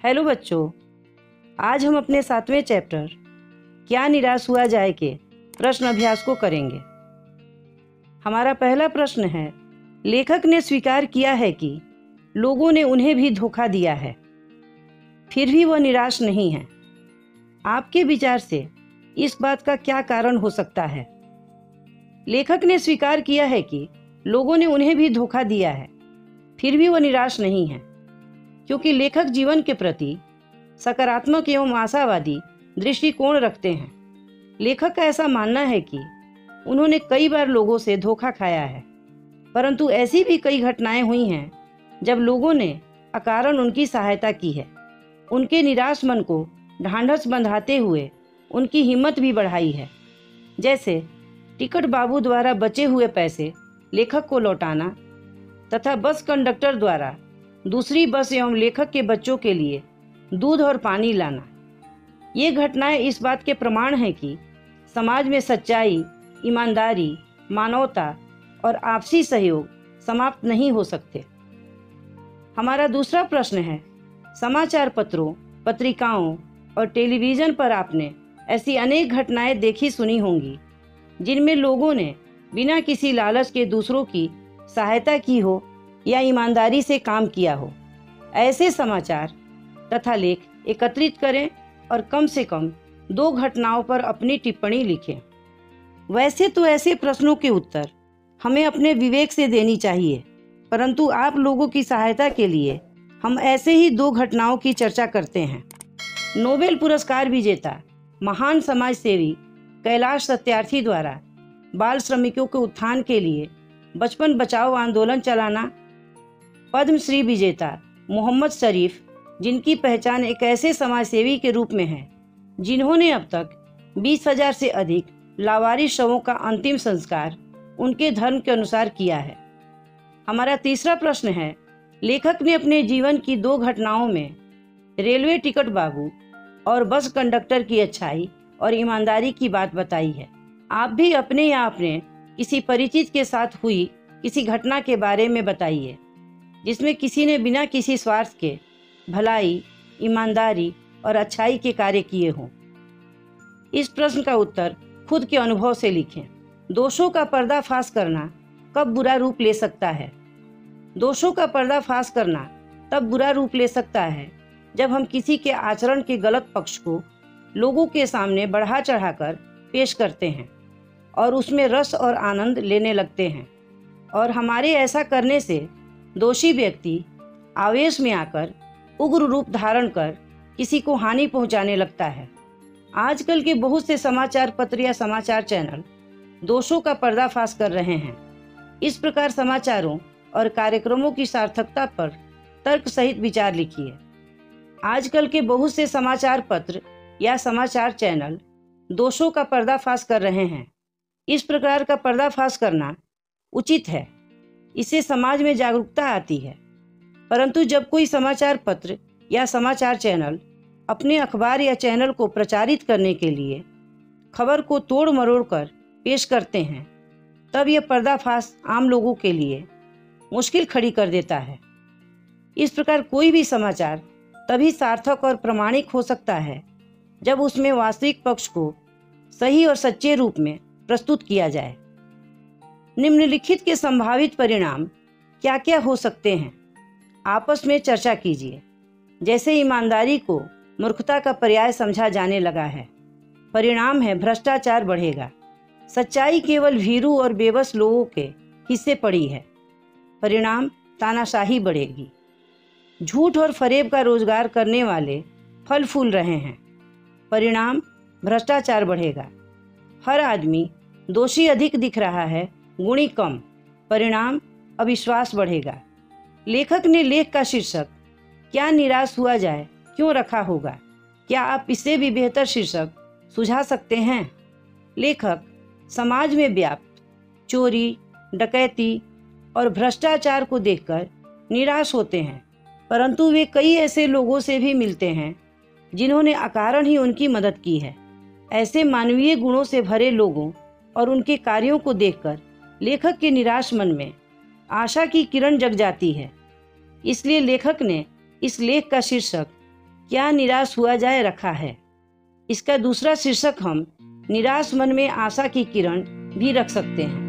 Hello बच्चों, आज हम अपने 7वें चैप्टर क्या निराश हुआ जाए के प्रश्न अभ्यास को करेंगे। हमारा पहला प्रश्न है, लेखक ने स्वीकार किया है कि लोगों ने उन्हें भी धोखा दिया है, फिर भी वह निराश नहीं है। आपके विचार से इस बात का क्या कारण हो सकता है? लेखक ने स्वीकार किया है कि लोगों ने उन्हें भी धोखा दिया है, फिर भी वह निराश नहीं है, क्योंकि लेखक जीवन के प्रति सकारात्मक एवं आशावादी दृष्टिकोण रखते हैं। लेखक का ऐसा मानना है कि उन्होंने कई बार लोगों से धोखा खाया है, परंतु ऐसी भी कई घटनाएं हुई हैं जब लोगों ने अकारण उनकी सहायता की है। उनके निराश मन को ढांढस बंधाते हुए उनकी हिम्मत भी बढ़ाई है। जैसे टिकट बाबू द्वारा बचे हुए पैसे लेखक को लौटाना तथा बस कंडक्टर द्वारा दूसरी बस एवं लेखक के बच्चों के लिए दूध और पानी लाना। ये घटनाएं इस बात के प्रमाण हैं कि समाज में सच्चाई, ईमानदारी, मानवता और आपसी सहयोग समाप्त नहीं हो सकते। हमारा दूसरा प्रश्न है, समाचार पत्रों, पत्रिकाओं और टेलीविज़न पर आपने ऐसी अनेक घटनाएं देखी सुनी होंगी जिनमें लोगों ने बिना किसी लालच के दूसरों की सहायता की हो या ईमानदारी से काम किया हो। ऐसे समाचार तथा लेख एकत्रित करें और कम से कम 2 घटनाओं पर अपनी टिप्पणी लिखें। वैसे तो ऐसे प्रश्नों के उत्तर हमें अपने विवेक से देनी चाहिए, परंतु आप लोगों की सहायता के लिए हम ऐसे ही 2 घटनाओं की चर्चा करते हैं। नोबेल पुरस्कार विजेता महान समाज सेवी कैलाश सत्यार्थी द्वारा बाल श्रमिकों के उत्थान के लिए बचपन बचाओ आंदोलन चलाना, पद्मश्री विजेता मोहम्मद शरीफ, जिनकी पहचान एक ऐसे समाजसेवी के रूप में है जिन्होंने अब तक 20,000 से अधिक लावारिस शवों का अंतिम संस्कार उनके धर्म के अनुसार किया है। हमारा तीसरा प्रश्न है, लेखक ने अपने जीवन की 2 घटनाओं में रेलवे टिकट बाबू और बस कंडक्टर की अच्छाई और ईमानदारी की बात बताई है। आप भी अपने या अपने किसी परिचित के साथ हुई किसी घटना के बारे में बताइए जिसमें किसी ने बिना किसी स्वार्थ के भलाई, ईमानदारी और अच्छाई के कार्य किए हों। इस प्रश्न का उत्तर खुद के अनुभव से लिखें। दोषों का पर्दाफाश करना कब बुरा रूप ले सकता है? दोषों का पर्दाफाश करना तब बुरा रूप ले सकता है जब हम किसी के आचरण के गलत पक्ष को लोगों के सामने बढ़ा चढ़ाकर पेश करते हैं और उसमें रस और आनंद लेने लगते हैं, और हमारे ऐसा करने से दोषी व्यक्ति आवेश में आकर उग्र रूप धारण कर किसी को हानि पहुंचाने लगता है। आजकल के बहुत से समाचार पत्र या समाचार चैनल दोषों का पर्दाफाश कर रहे हैं। इस प्रकार समाचारों और कार्यक्रमों की सार्थकता पर तर्क सहित विचार लिखिए। आजकल के बहुत से समाचार पत्र या समाचार चैनल दोषों का पर्दाफाश कर रहे हैं। इस प्रकार का पर्दाफाश करना उचित है, इससे समाज में जागरूकता आती है। परंतु जब कोई समाचार पत्र या समाचार चैनल अपने अखबार या चैनल को प्रचारित करने के लिए खबर को तोड़ मरोड़ कर पेश करते हैं, तब यह पर्दाफाश आम लोगों के लिए मुश्किल खड़ी कर देता है। इस प्रकार कोई भी समाचार तभी सार्थक और प्रामाणिक हो सकता है जब उसमें वास्तविक पक्ष को सही और सच्चे रूप में प्रस्तुत किया जाए। निम्नलिखित के संभावित परिणाम क्या क्या हो सकते हैं, आपस में चर्चा कीजिए। जैसे ईमानदारी को मूर्खता का पर्याय समझा जाने लगा है। परिणाम है भ्रष्टाचार बढ़ेगा। सच्चाई केवल भीरू और बेबस लोगों के हिस्से पड़ी है। परिणाम तानाशाही बढ़ेगी। झूठ और फरेब का रोजगार करने वाले फल फूल रहे हैं। परिणाम भ्रष्टाचार बढ़ेगा। हर आदमी दोषी अधिक दिख रहा है, गुणी कम। परिणाम अविश्वास बढ़ेगा। लेखक ने लेख का शीर्षक क्या निराश हुआ जाए क्यों रखा होगा? क्या आप इससे भी बेहतर शीर्षक सुझा सकते हैं? लेखक समाज में व्याप्त चोरी, डकैती और भ्रष्टाचार को देखकर निराश होते हैं, परंतु वे कई ऐसे लोगों से भी मिलते हैं जिन्होंने अकारण ही उनकी मदद की है। ऐसे मानवीय गुणों से भरे लोगों और उनके कार्यों को देखकर लेखक के निराश मन में आशा की किरण जग जाती है। इसलिए लेखक ने इस लेख का शीर्षक क्या निराश हुआ जाए रखा है। इसका दूसरा शीर्षक हम निराश मन में आशा की किरण भी रख सकते हैं।